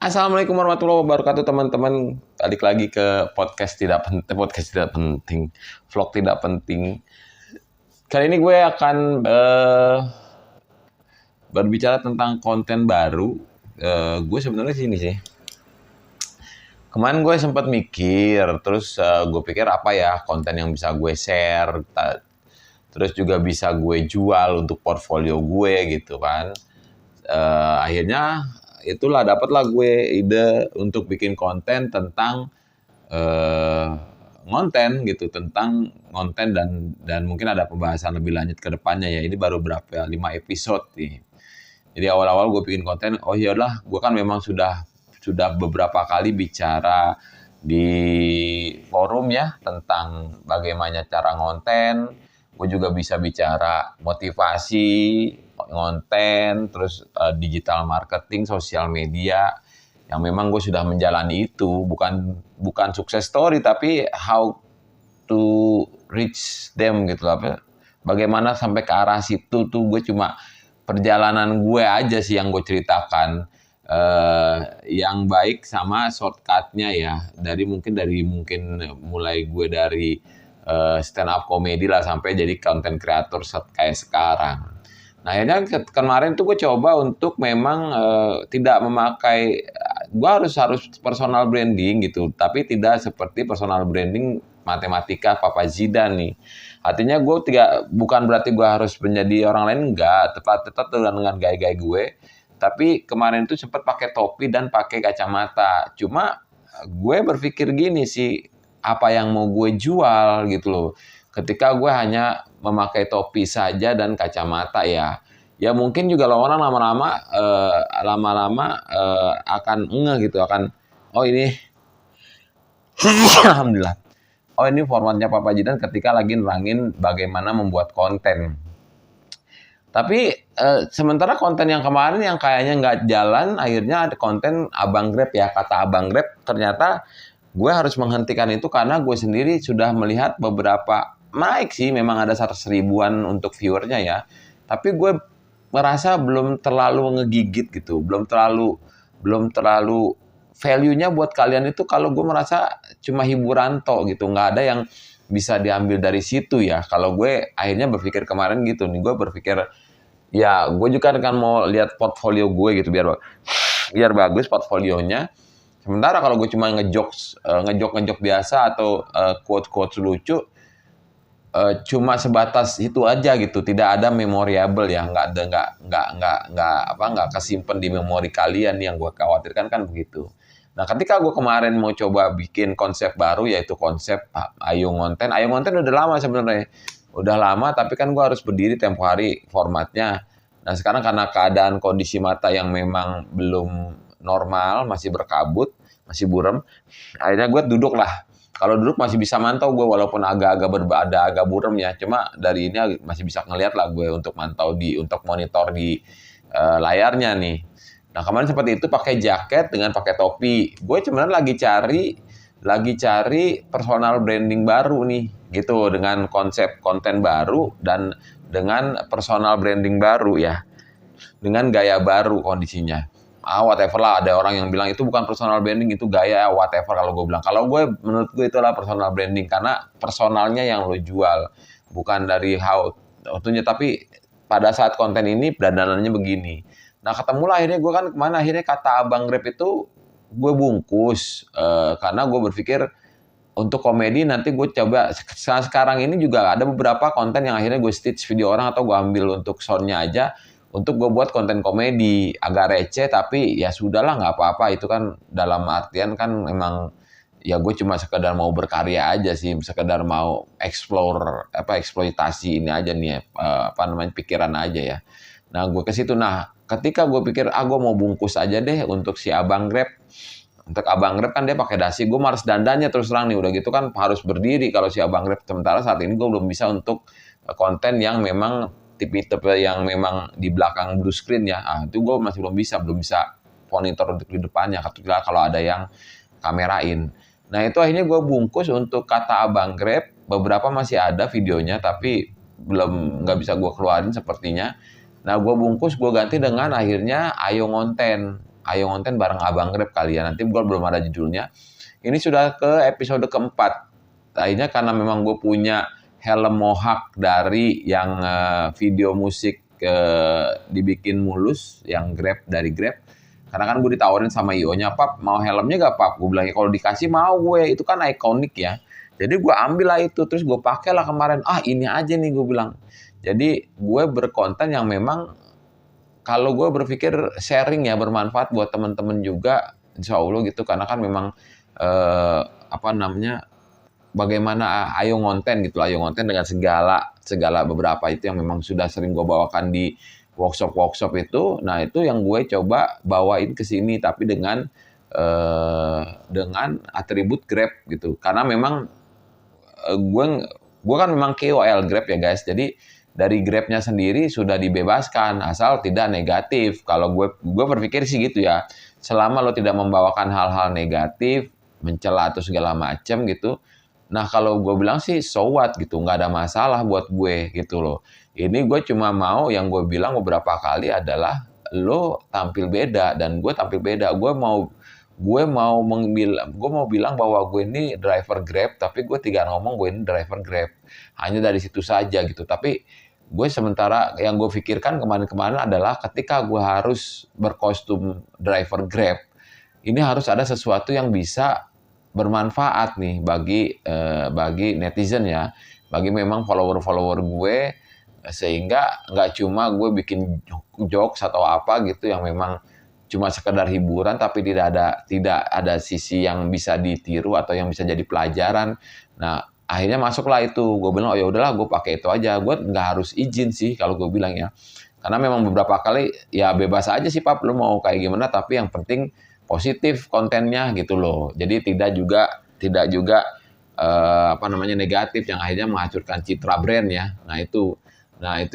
Assalamualaikum warahmatullahi wabarakatuh teman-teman. Balik lagi ke podcast tidak penting, vlog tidak penting. Kali ini gue akan berbicara tentang konten baru. Gue sebenarnya sini sih. Kemarin gue sempat mikir, terus gue pikir apa ya konten yang bisa gue share, terus juga bisa gue jual untuk portfolio gue gitu kan. Akhirnya itulah dapatlah gue ide untuk bikin konten tentang konten gitu, tentang konten dan mungkin ada pembahasan lebih lanjut ke depannya ya. Ini baru berapa 5 episode nih. Jadi awal-awal gue bikin konten, oh iyalah, gue kan memang sudah beberapa kali bicara di forum ya tentang bagaimana cara ngonten. Gue juga bisa bicara motivasi, ngonten, terus digital marketing, sosial media, yang memang gue sudah menjalani itu. Bukan sukses story, tapi how to reach them gitu lah. Bagaimana sampai ke arah situ tuh gue cuma perjalanan gue aja sih yang gue ceritakan. Yang baik sama shortcutnya ya, dari mungkin mulai gue dari stand up comedy lah sampai jadi content creator kayak sekarang. Nah akhirnya kemarin tuh gue coba untuk memang tidak memakai, gue harus personal branding gitu, tapi tidak seperti personal branding matematika Papa Zidane nih. Artinya gue bukan berarti gue harus menjadi orang lain, enggak, tetap dengan gaya-gaya gue. Tapi kemarin tuh sempat pakai topi dan pakai kacamata. Cuma gue berpikir gini sih, apa yang mau gue jual gitu loh. Ketika gue hanya memakai topi saja dan kacamata ya mungkin juga orang lama-lama akan gitu, akan oh ini alhamdulillah. Oh ini formatnya Papa Jidan ketika lagi nerangin bagaimana membuat konten. Tapi sementara konten yang kemarin yang kayaknya nggak jalan, akhirnya ada konten Abang Grab ya. Kata Abang Grab, ternyata gue harus menghentikan itu karena gue sendiri sudah melihat beberapa naik sih. Memang ada 100 ribuan untuk viewernya ya. Tapi gue merasa belum terlalu ngegigit gitu. Belum terlalu value-nya buat kalian itu kalau gue merasa cuma hiburan toh gitu. Nggak ada yang bisa diambil dari situ ya. Kalau gue akhirnya berpikir kemarin gitu nih, gue berpikir ya gue juga kan mau lihat portfolio gue gitu biar bagus portfolionya. Sementara kalau gue cuma ngejok biasa atau quote lucu, cuma sebatas itu aja gitu, tidak ada memorable ya, nggak kesimpan di memori kalian, yang gue khawatirkan kan begitu. Nah, ketika gue kemarin mau coba bikin konsep baru, yaitu konsep Ayo Ngonten. Ayo Ngonten udah lama sebenarnya. Udah lama, tapi kan gue harus berdiri tempo hari formatnya. Nah, sekarang karena keadaan kondisi mata yang memang belum normal, masih berkabut, masih buram, akhirnya gue duduk lah. Kalau duduk masih bisa mantau gue, walaupun agak buram ya. Cuma dari ini masih bisa ngeliat lah gue untuk mantau untuk monitor di layarnya nih. Nah kemarin seperti itu pakai jaket dengan pakai topi. Gue sebenarnya lagi cari personal branding baru nih, gitu, dengan konsep konten baru dan dengan personal branding baru ya, dengan gaya baru kondisinya. Whatever lah, ada orang yang bilang itu bukan personal branding, itu gaya, whatever. Kalau gue bilang, kalau gue menurut gue itulah personal branding karena personalnya yang lo jual, bukan dari how-nya, tapi pada saat konten ini dandanannya begini. Nah ketemulah akhirnya gue kan kemana, akhirnya kata Abang Grab itu gue bungkus karena gue berpikir untuk komedi nanti gue coba. Sekarang ini juga ada beberapa konten yang akhirnya gue stitch video orang atau gue ambil untuk soundnya aja, untuk gue buat konten komedi agak receh, tapi ya sudahlah, nggak apa-apa. Itu kan dalam artian kan memang ya gue cuma sekedar mau berkarya aja sih, sekedar mau eksploitasi ini aja nih pikiran aja ya. Nah gue ke situ. Nah ketika gue pikir gue mau bungkus aja deh untuk si Abang Grab. Untuk Abang Grab kan dia pakai dasi, gue males dandannya terus terang nih, udah gitu kan harus berdiri kalau si Abang Grab. Sementara saat ini gue belum bisa untuk konten yang memang tipe-tipe yang memang di belakang blue screen ya. Itu gue masih belum bisa monitor untuk di depannya kalau ada yang kamerain. Nah itu akhirnya gue bungkus untuk kata Abang Grab. Beberapa masih ada videonya tapi nggak bisa gue keluarin sepertinya. Nah gue bungkus, gue ganti dengan akhirnya Ayo Ngonten. Ayo Ngonten bareng Abang Grab kali ya. Nanti gue belum ada judulnya. Ini sudah ke episode keempat. Akhirnya karena memang gue punya helm mohawk dari yang video musik dibikin mulus, yang Grab dari Grab. Karena kan gue ditawarin sama IO-nya, Pap, mau helmnya gak, Pap? Gue bilang, kalau dikasih mau gue, itu kan ikonik ya. Jadi gue ambil lah itu, terus gue pakai lah kemarin. Ini aja nih gue bilang. Jadi gue berkonten yang memang, kalau gue berpikir sharing ya, bermanfaat buat teman-teman juga, insya Allah gitu. Karena kan memang, bagaimana Ayo Ngonten gitu. Ayo Ngonten dengan segala beberapa itu yang memang sudah sering gue bawakan di workshop itu. Nah itu yang gue coba bawain ke sini, tapi dengan atribut Grab gitu. Karena memang gue kan memang KOL Grab ya guys. Jadi dari Grab-nya sendiri sudah dibebaskan asal tidak negatif. Kalau gue berpikir sih gitu ya. Selama lo tidak membawakan hal-hal negatif, mencela atau segala macam gitu. Nah kalau gue bilang sih so what gitu, nggak ada masalah buat gue gitu loh. Ini gue cuma mau, yang gue bilang beberapa kali adalah lo tampil beda dan gue tampil beda. Gue mau bilang bahwa gue ini driver Grab, tapi gue tidak ngomong gue ini driver Grab. Hanya dari situ saja gitu. Tapi gue sementara yang gue pikirkan kemarin-kemarin adalah ketika gue harus berkostum driver Grab, ini harus ada sesuatu yang bisa bermanfaat nih bagi netizen ya, bagi memang follower gue, sehingga nggak cuma gue bikin jokes atau apa gitu yang memang cuma sekedar hiburan, tapi tidak ada sisi yang bisa ditiru atau yang bisa jadi pelajaran. Nah akhirnya masuklah itu, gue bilang ya udahlah gue pakai itu aja, gue nggak harus izin sih kalau gue bilang ya, karena memang beberapa kali ya bebas aja sih Pap, lu mau kayak gimana, tapi yang penting positif kontennya gitu loh. Jadi tidak juga negatif yang akhirnya menghancurkan citra brand ya. Nah itu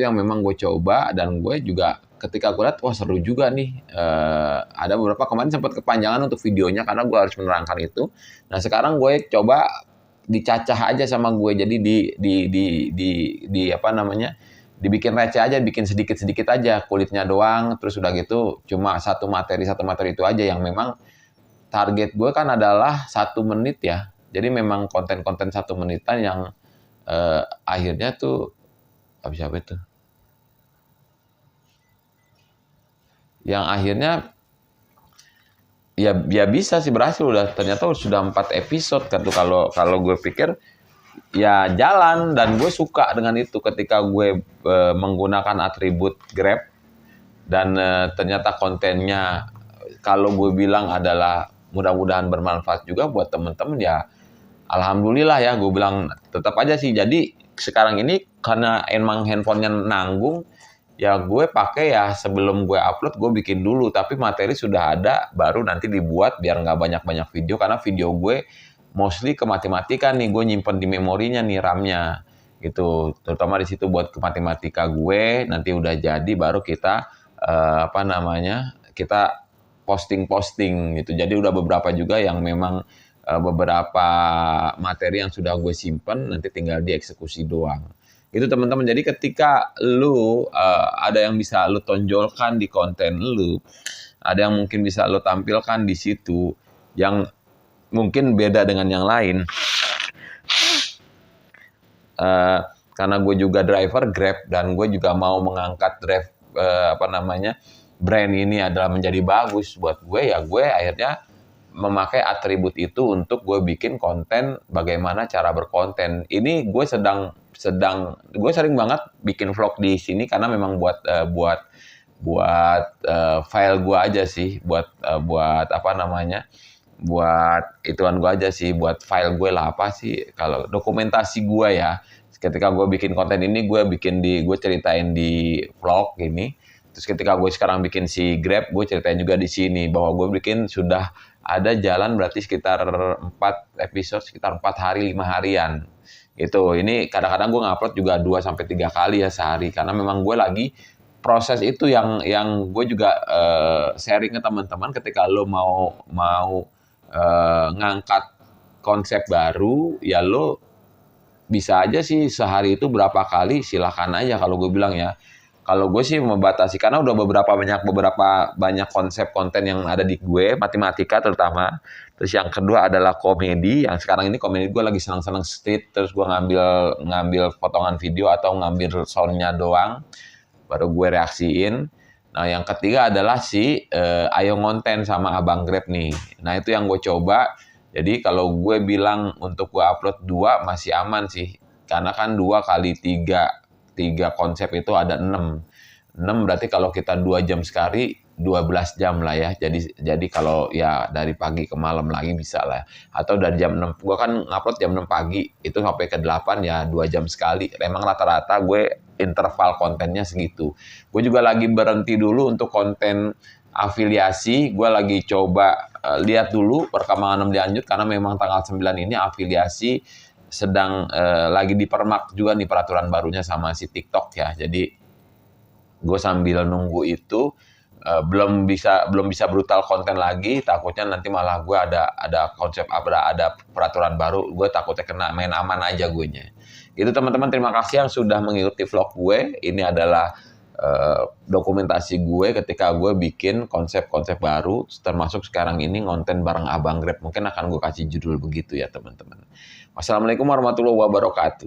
yang memang gue coba, dan gue juga ketika gue lihat wah seru juga nih. Ada beberapa kemarin sempat kepanjangan untuk videonya karena gue harus menerangkan itu. Nah sekarang gue coba dicacah aja sama gue, jadi dibikin receh aja, bikin sedikit-sedikit aja kulitnya doang, terus udah gitu cuma satu materi itu aja, yang memang target gue kan adalah 1 menit ya. Jadi memang konten-konten 1 menitan yang akhirnya tuh habis apa itu? Yang akhirnya ya bisa sih berhasil, ternyata sudah 4 episode kan tuh. Kalau gue pikir ya jalan, dan gue suka dengan itu ketika gue menggunakan atribut Grab, dan ternyata kontennya kalau gue bilang adalah mudah-mudahan bermanfaat juga buat temen-temen ya, alhamdulillah ya, gue bilang tetap aja sih. Jadi sekarang ini karena emang handphonenya nanggung ya, gue pakai ya sebelum gue upload gue bikin dulu, tapi materi sudah ada, baru nanti dibuat biar nggak banyak-banyak video, karena video gue mostly ke matematika nih, gue nyimpen di memorinya nih, RAM-nya gitu, terutama di situ buat ke matematika gue. Nanti udah jadi baru kita kita posting gitu. Jadi udah beberapa juga yang memang beberapa materi yang sudah gue simpen, nanti tinggal dieksekusi doang gitu teman-teman. Jadi ketika lu ada yang bisa lu tonjolkan di konten lu, ada yang mungkin bisa lu tampilkan di situ yang mungkin beda dengan yang lain, karena gue juga driver Grab dan gue juga mau mengangkat brand ini adalah menjadi bagus buat gue, ya gue akhirnya memakai atribut itu untuk gue bikin konten bagaimana cara berkonten. Ini gue gue sering banget bikin vlog di sini karena memang buat file gue aja sih, buat ituan gue aja sih, buat file gue lah, apa sih kalau dokumentasi gue ya. Ketika gue bikin konten ini, gue ceritain di vlog ini. Terus ketika gue sekarang bikin si Grab, gue ceritain juga di sini bahwa gue bikin sudah ada jalan berarti sekitar 4 episode, sekitar 4 hari, 5 harian. Gitu. Ini kadang-kadang gue ngupload juga 2-3 kali ya sehari, karena memang gue lagi proses itu yang gue juga sharing ke teman-teman. Ketika lo mau ngangkat konsep baru, ya lo bisa aja sih sehari itu berapa kali, silakan aja kalau gue bilang ya. Kalau gue sih membatasi karena udah beberapa banyak konsep konten yang ada di gue, matematika terutama. Terus yang kedua adalah komedi. Yang sekarang ini komedi gue lagi senang-senang street. Terus gue ngambil ngambil potongan video atau ngambil soundnya doang, baru gue reaksiin. Nah yang ketiga adalah si Ayo Ngonten sama Abang Grab nih. Nah itu yang gue coba. Jadi kalau gue bilang untuk gue upload 2 masih aman sih. Karena kan 2 kali 3 konsep itu ada 6. 6 berarti kalau kita 2 jam sekali 12 jam lah ya. Jadi kalau ya dari pagi ke malam lagi bisa lah. Atau dari jam 6. Gue kan ngupload jam 6 pagi. Itu sampai ke 8 ya 2 jam sekali. Emang rata-rata gue interval kontennya segitu. Gue juga lagi berhenti dulu untuk konten afiliasi. Gue lagi coba lihat dulu perkembangan lebih lanjut. Karena memang tanggal 9 ini afiliasi sedang lagi dipermak juga nih peraturan barunya sama si TikTok ya. Jadi gue sambil nunggu itu belum bisa brutal konten lagi, takutnya nanti malah gue ada konsep ada peraturan baru, gue takutnya kena, main aman aja gue nya. Itu teman-teman, terima kasih yang sudah mengikuti vlog gue. Ini adalah dokumentasi gue ketika gue bikin konsep-konsep baru, termasuk sekarang ini konten bareng Abang Grab. Mungkin akan gue kasih judul begitu ya teman-teman. Wassalamualaikum warahmatullahi wabarakatuh.